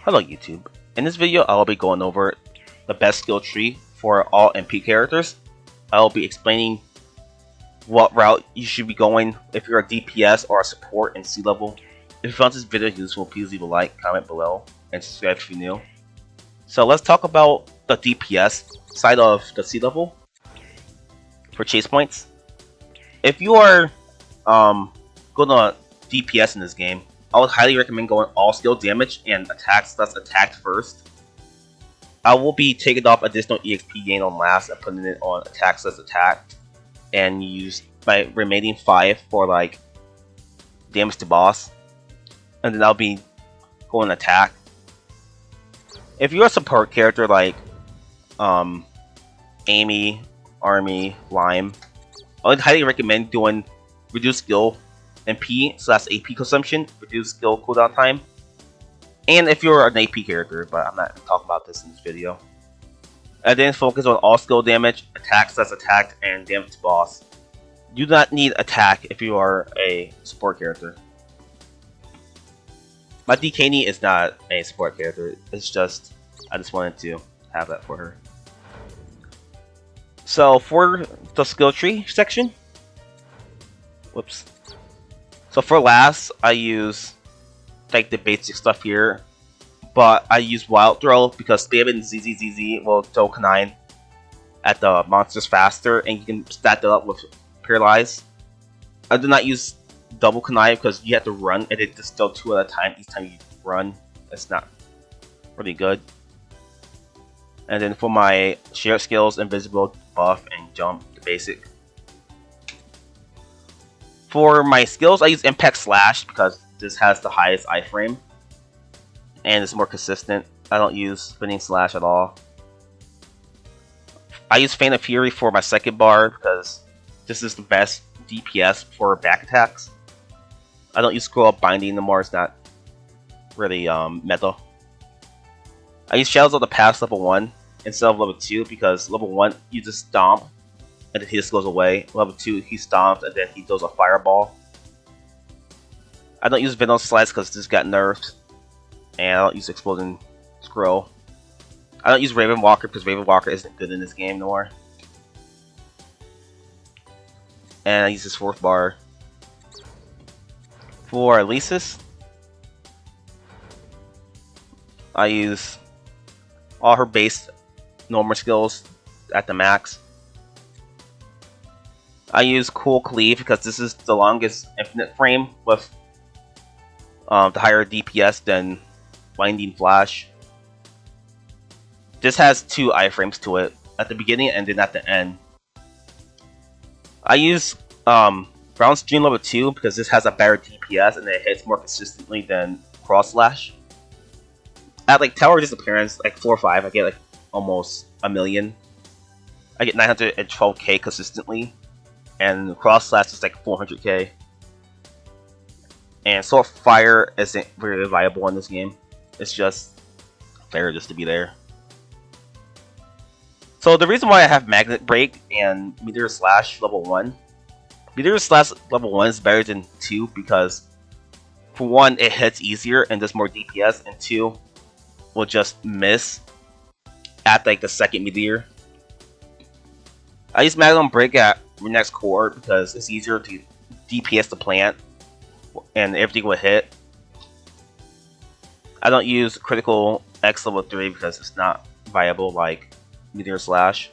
Hello YouTube. In this video I will be going over the best skill tree for all MP characters. I will be explaining what route you should be going if you're a DPS or a support in sea level. If you found this video useful, please leave a like, comment below, and subscribe if you're new. So let's talk about the DPS side of the sea level for chase points. If you are going to DPS in this game, I would highly recommend going all skill damage and attacks that's attacked first. I will be taking off additional EXP gain on last and putting it on attacks that's attacked, and use my remaining 5 for like damage to boss, and then I'll be going attack. If you're a support character like Amy, Arme, Lime, I would highly recommend doing reduced skill MP / AP consumption, reduced skill cooldown time. And if you're an AP character, but I'm not going to talk about this in this video. And then focus on all skill damage, attacks that's attacked, and damage to boss. You do not need attack if you are a support character. My DKNY is not a support character, it's just, I just wanted to have that for her. So for the skill tree section, whoops. So for last, I use like the basic stuff here, but I use Wild Throw because spamming ZZZZ will throw Canine at the monsters faster, and you can stack that up with Paralyze. I do not use double Canine because you have to run, and it just throw 2 at a time each time you run. That's not really good. And then for my shared skills, invisible, buff, and jump, the basic. For my skills, I use Impact Slash because this has the highest iframe and it's more consistent. I don't use Spinning Slash at all. I use Feint of Fury for my second bar because this is the best DPS for back attacks. I don't use Scroll Up Binding anymore, it's not really meta. I use Shadows of the Past level 1 instead of level 2 because level 1 you just stomp and then he just goes away. Level 2, he stomps and then he does a fireball. I don't use Venom Slice because this got nerfed. And I don't use Exploding Scroll. I don't use Raven Walker because Raven Walker isn't good in this game anymore. And I use this 4th bar. For Eleesis, I use all her base normal skills at the max. I use Cool Cleave because this is the longest infinite frame with the higher DPS than Winding Flash. This has 2 iframes to it, at the beginning and then at the end. I use Ground Stream level 2 because this has a better DPS and it hits more consistently than Cross Slash. At like Tower Disappearance, like 4 or 5, I get like almost a million. I get 912k consistently. And Cross Slash is like 400k. And Sword of Fire isn't very viable in this game. It's just fair just to be there. So the reason why I have Magnet Break and Meteor Slash level 1. Meteor Slash level 1 is better than 2 because for 1 it hits easier and does more DPS, and 2 will just miss at like the second Meteor. I use Magnet Break at Renex Core because it's easier to DPS the plant and everything will hit. I don't use Critical X level 3 because it's not viable like Meteor Slash.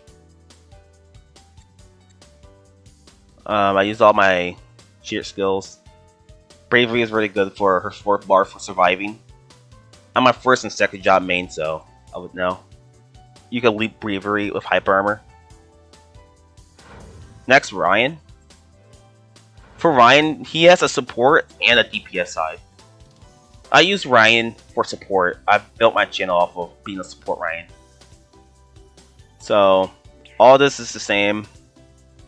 I use all my sheer skills. Bravery is really good for her 4th bar for surviving. I'm my 1st and 2nd job main, so I would know. You can leap Bravery with Hyper Armor. Next, Ryan. For Ryan, he has a support and a DPS side. I use Ryan for support. I've built my channel off of being a support Ryan. So, all this is the same.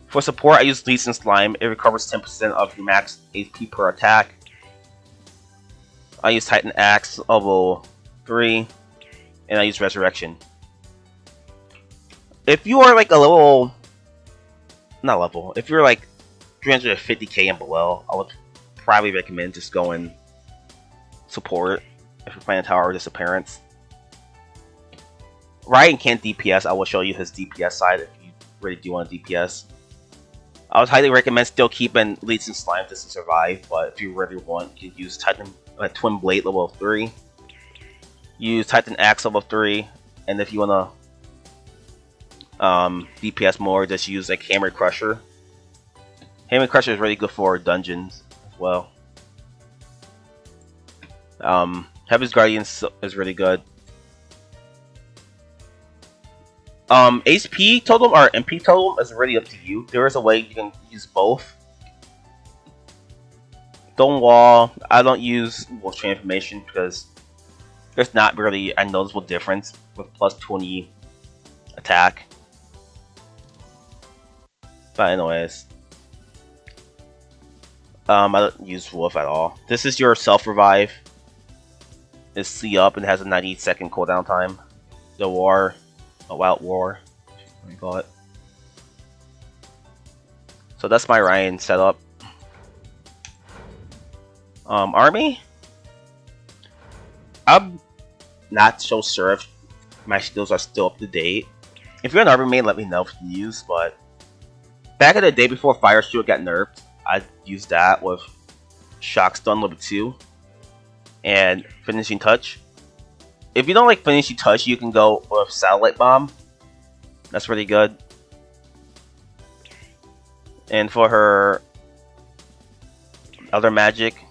For support, I use Leech and Slime. It recovers 10% of your max HP per attack. I use Titan Axe level 3. And I use Resurrection. If you are like a level... Not level. If you're like 350k and below, I would probably recommend just going support. if you're playing Tower Disappearance. Ryan can't DPS. I will show you his DPS side if you really do want to DPS. I would highly recommend still keeping Leech and Slime just to survive, but if you really want, you can use Titan Twin Blade level 3. Use Titan Axe level 3, and if you wanna DPS more, just use like Hammer Crusher. Hammer Crusher is really good for dungeons as well. Heaven's Guardian is really good. HP totem or MP totem is really up to you. There is a way you can use both. Stonewall, I don't use Wolf Transformation because there's not really a noticeable difference with plus 20 attack. But anyways, I don't use Wolf at all. This is your self revive. It's C up and has a 90-second cooldown time. The War. A Wild War, what do you call it? So that's my Ryan setup. Arme? I'm not so sure if my skills are still up to date. If you're an Arme main, let me know if you use, but back in the day before Fire Shield got nerfed, I'd use that with Shock Stun level 2 and Finishing Touch. If you don't like Finishing Touch, you can go with Satellite Bomb. That's really good. And for her other magic,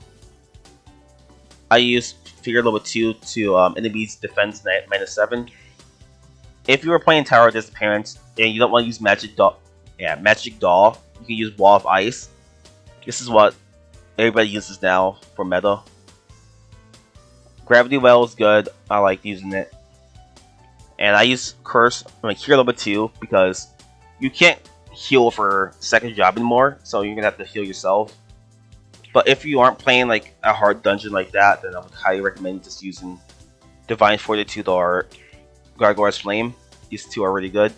I use Fear level 2 to enemies defense -7. If you were playing Tower Disappearance and you don't want to use Magic Doll, you can use Wall of Ice. This is what everybody uses now for meta. Gravity Well is good. I like using it. And I use Curse Cure level 2 because you can't heal for second job anymore, so you're gonna have to heal yourself. But if you aren't playing like a hard dungeon like that, then I would highly recommend just using Divine Fortitude or Gargoyle's Flame. These two are really good.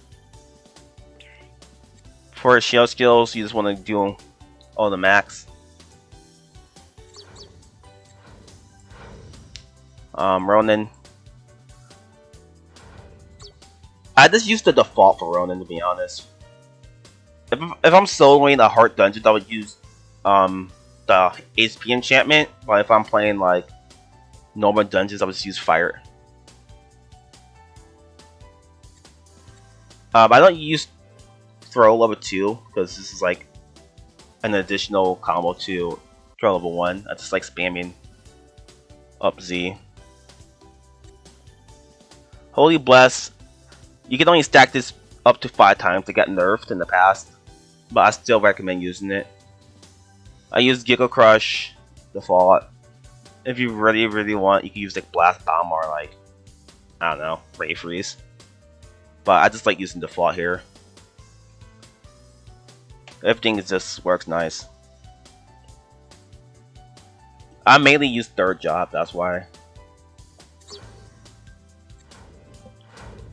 For shield skills, you just want to do all the max. Ronan. I just used the default for Ronan, to be honest. If I'm soloing a hard dungeon, I would use the HP enchantment. But if I'm playing like normal dungeons, I would just use fire. I don't use throw level 2 because this is like an additional combo to throw level 1. I just like spamming up Z. Holy Bless. You can only stack this up to 5 times to get nerfed in the past, but I still recommend using it. I use Giga Crush default. If you really want, you can use like Blast Bomb or like, I don't know, Ray Freeze. But I just like using default here. Everything just works nice. I mainly use third job, that's why.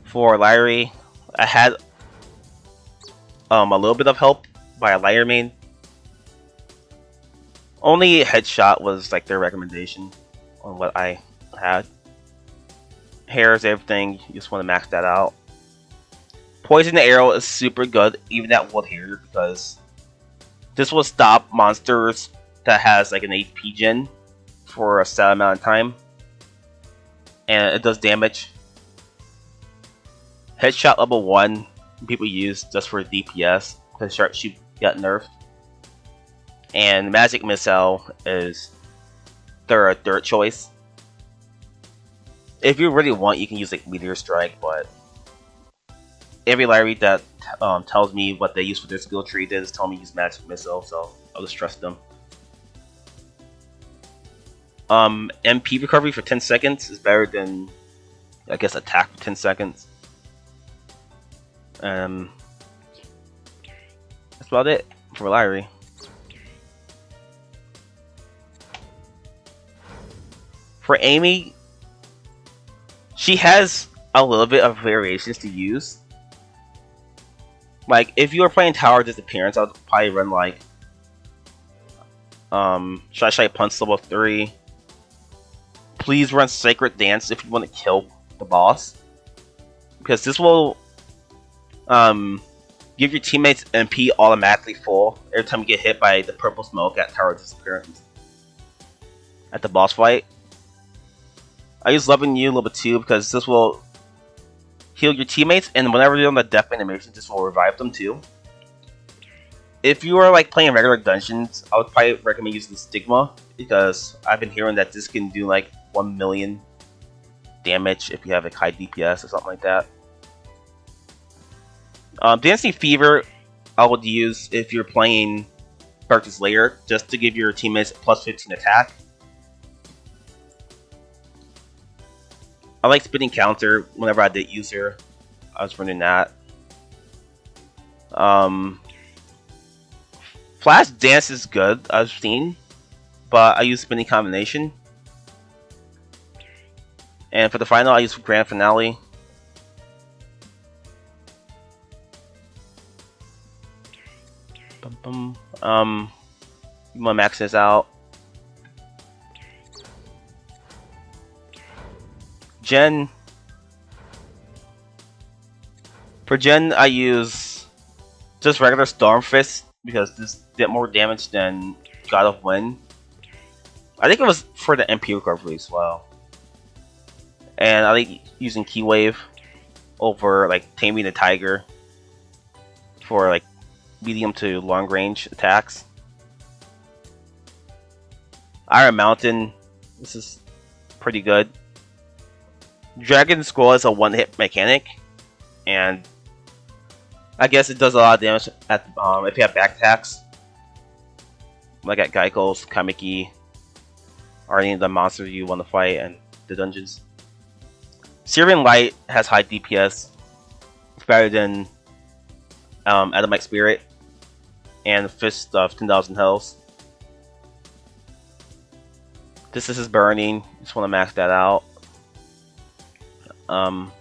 For Lire, I had a little bit of help by a Lire main. Only Headshot was like their recommendation on what I had. Hair is everything, you just want to max that out. Poison Arrow is super good, even at 1 hair, because this will stop monsters that has like an HP gen for a set amount of time. And it does damage. Headshot level 1 people use just for DPS because Sharpshoot got nerfed. And Magic Missile is their third choice. If you really want, you can use like Meteor Strike, but every Lire that tells me what they use for their skill tree, they just tell me use Magic Missile, so I'll just trust them. MP recovery for 10 seconds is better than, I guess, attack for 10 seconds. That's about it for Lire. For Amy, she has a little bit of variations to use. Like, if you were playing Tower Disappearance, I would probably run like Shy Punch level 3, please run Sacred Dance if you want to kill the boss, because this will give your teammates MP automatically full every time you get hit by the purple smoke at Tower Disappearance at the boss fight. I use Loving You level 2 because this will heal your teammates, and whenever they're on the death animation, this will revive them too. If you are like playing regular dungeons, I would probably recommend using Stigma, because I've been hearing that this can do like 1 million damage if you have like high DPS or something like that. Dancing Fever I would use if you're playing Darkness Lire, just to give your teammates plus 15 attack. I like Spinning Counter whenever I did use her. I was running that. Flash Dance is good, I've seen, but I use Spinning Combination. And for the final, I use Grand Finale. You want to max this out. Gen. For Gen, I use just regular Storm Fist because this did more damage than God of Wind. I think it was for the MP recovery as well. And I like using Key Wave over like Taming the Tiger for like medium to long range attacks. Iron Mountain, this is pretty good. Dragon Scroll is a one-hit mechanic, and I guess it does a lot of damage at if you have back attacks, like at Geico's, Kamiki, or any of the monsters you want to fight and the dungeons. Syrian Light has high DPS. It's better than Adamite Spirit and Fist of 10,000 Hells. This is Burning. Just want to max that out. No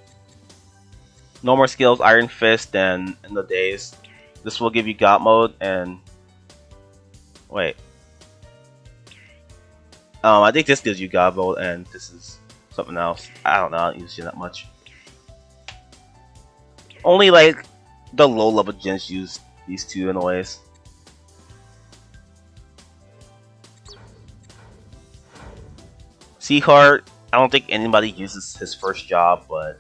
more skills, Iron Fist and In the Days. This will give you God mode and wait. I think this gives you God mode and this is something else. I don't know, I don't use it that much. Only like the low level gens use these two anyways. Sieghart, I don't think anybody uses his first job, but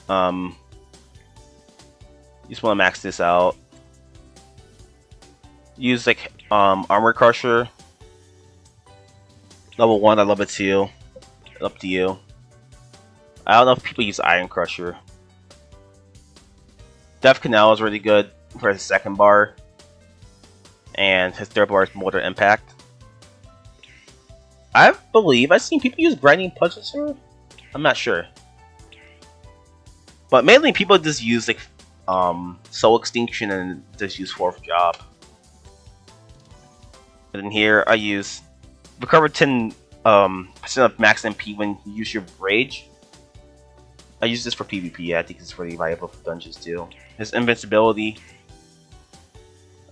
you just want to max this out. Use like Armor Crusher. Level 1, I love it too. Up to you. I don't know if people use Iron Crusher. Death Canal is really good for his second bar. And his third bar is Mortar Impact. I believe I've seen people use Grinding Punches here. I'm not sure. But mainly people just use like Soul Extinction and just use fourth job. And then here I use recover 10% of max MP when you use your Rage. I use this for PvP. I think it's really valuable for dungeons too. His invincibility.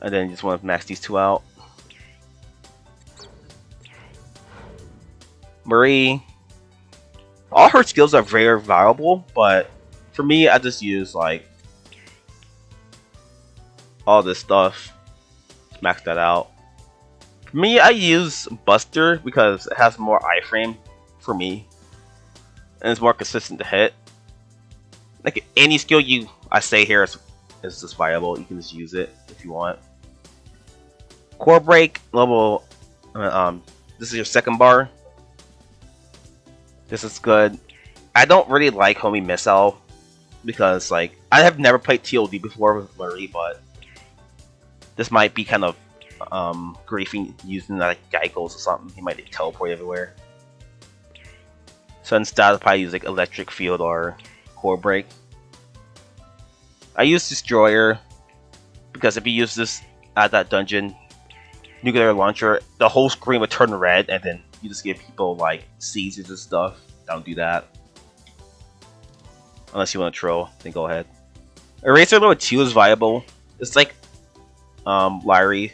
And then you just want to max these two out. Marie. All her skills are very valuable, but for me, I just use like all this stuff. Just max that out. For me, I use Buster because it has more iframe for me, and it's more consistent to hit. Like any skill I say here is just viable. You can just use it if you want. Core Break level. This is your second bar. This is good. I don't really like Homie Missile because like I have never played TOD before with Marie, but this might be kind of griefing using like Geico's or something. He might teleport everywhere. So instead I'll probably use like Electric Field or Core Break. I use Destroyer because if you use this at that dungeon, nuclear launcher, the whole screen would turn red and then you just give people like seizures and stuff. Don't do that. Unless you want to troll, then go ahead. Eraser level 2 is viable. It's like Lire,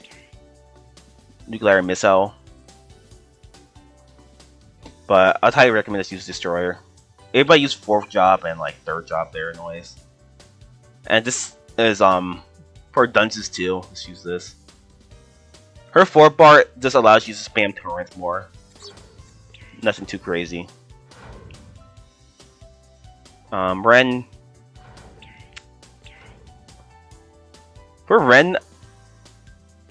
nuclear missile. But I'd highly recommend this use Destroyer. Everybody use 4th job and like 3rd job there anyways. And this is for dungeons too. Let's use this. Her 4th bar just allows you to spam torrents more. Nothing too crazy. Ren. For Ren,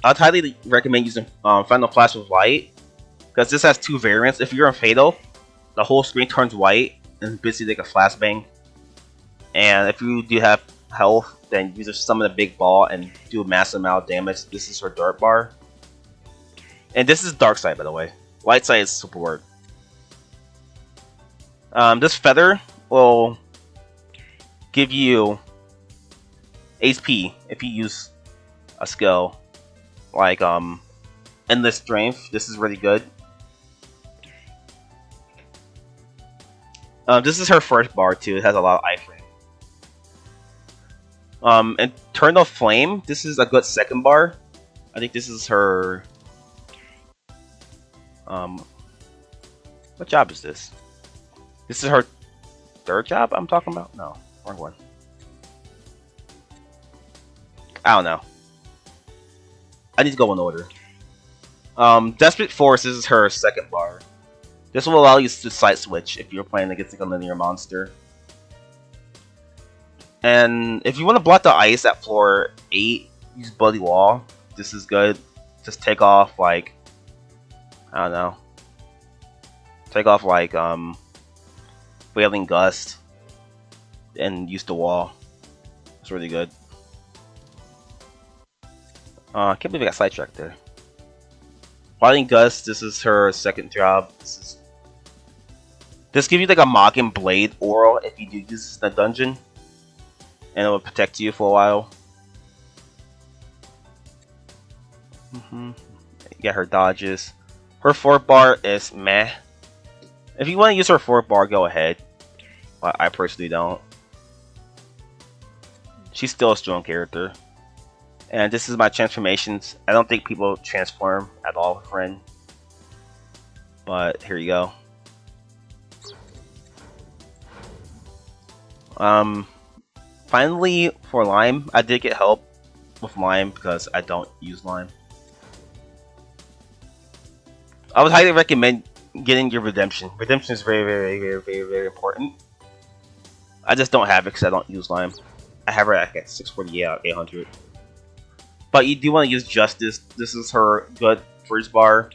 I'd highly recommend using Final Flash with Light, because this has 2 variants. If you're in Fatal, the whole screen turns white and basically like a flashbang. And if you do have health, then use summon a big ball and do a massive amount of damage. This is her Dart Bar. And this is Dark Side, by the way. Light Side is support. This Feather will give you HP if you use a skill like Endless Strength. This is really good. This is her 1st bar too. It has a lot of iframe. Eternal Flame. This is a good 2nd bar. I think this is her. What job is this? This is her 3rd job. I'm talking about. No, wrong one. I don't know. I need to go in order. Desperate Force. This is her 2nd bar. This will allow you to side switch if you're playing against like a linear monster. And if you want to block the ice at floor 8, use Bloody Wall. This is good. Just take off like, I don't know. Take off like Wailing Gust and use the wall. It's really good. I can't believe I got sidetracked there. Wailing Gust, this is her 2nd job. This gives you like a Mocking Blade aura if you do use this in a dungeon. And it will protect you for a while. You got her dodges. Her 4th bar is meh. If you want to use her 4th bar, go ahead. But I personally don't. She's still a strong character. And this is my transformations. I don't think people transform at all with Ren. But here you go. Finally, for Lime, I did get help with Lime because I don't use Lime. I would highly recommend getting your Redemption. Redemption is very important. I just don't have it because I don't use Lime. I have her at 648 out of 800. But you do want to use Justice. This is her good 1st bar.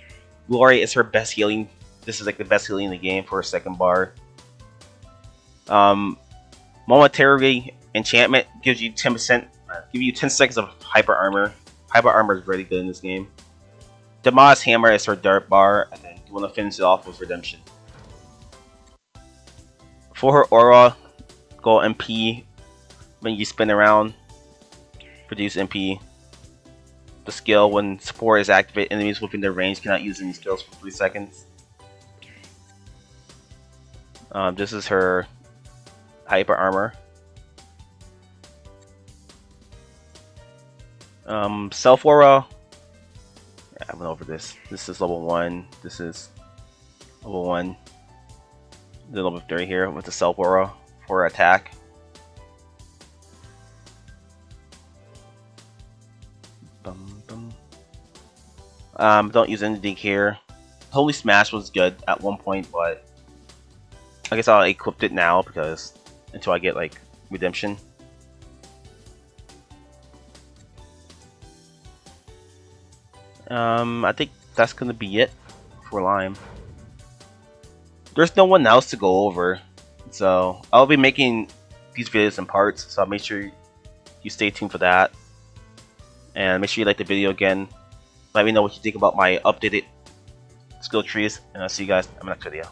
Glory is her best healing. This is like the best healing in the game for her 2nd bar. Momentary Enchantment gives you 10%. Give you 10 seconds of Hyper Armor. Hyper Armor is really good in this game. Demon's Hammer is her Dart Bar, and then you want to finish it off with Redemption. For her Aura, go MP. When you spin around, produce MP. The skill, when support is activated, enemies within their range cannot use any skills for 3 seconds. This is her Hyper Armor. Self Aura. Yeah, I went over this. This is level 1. This is level 1. The level 3 here with the Self Aura for attack. Don't use anything here. Holy Smash was good at one point, but I guess I'll equip it now because until I get like Redemption. I think that's gonna be it for Lime. There's no one else to go over, so I'll be making these videos in parts, so I'll make sure you stay tuned for that. And make sure you like the video again. Let me know what you think about my updated skill trees, and I'll see you guys in the next video.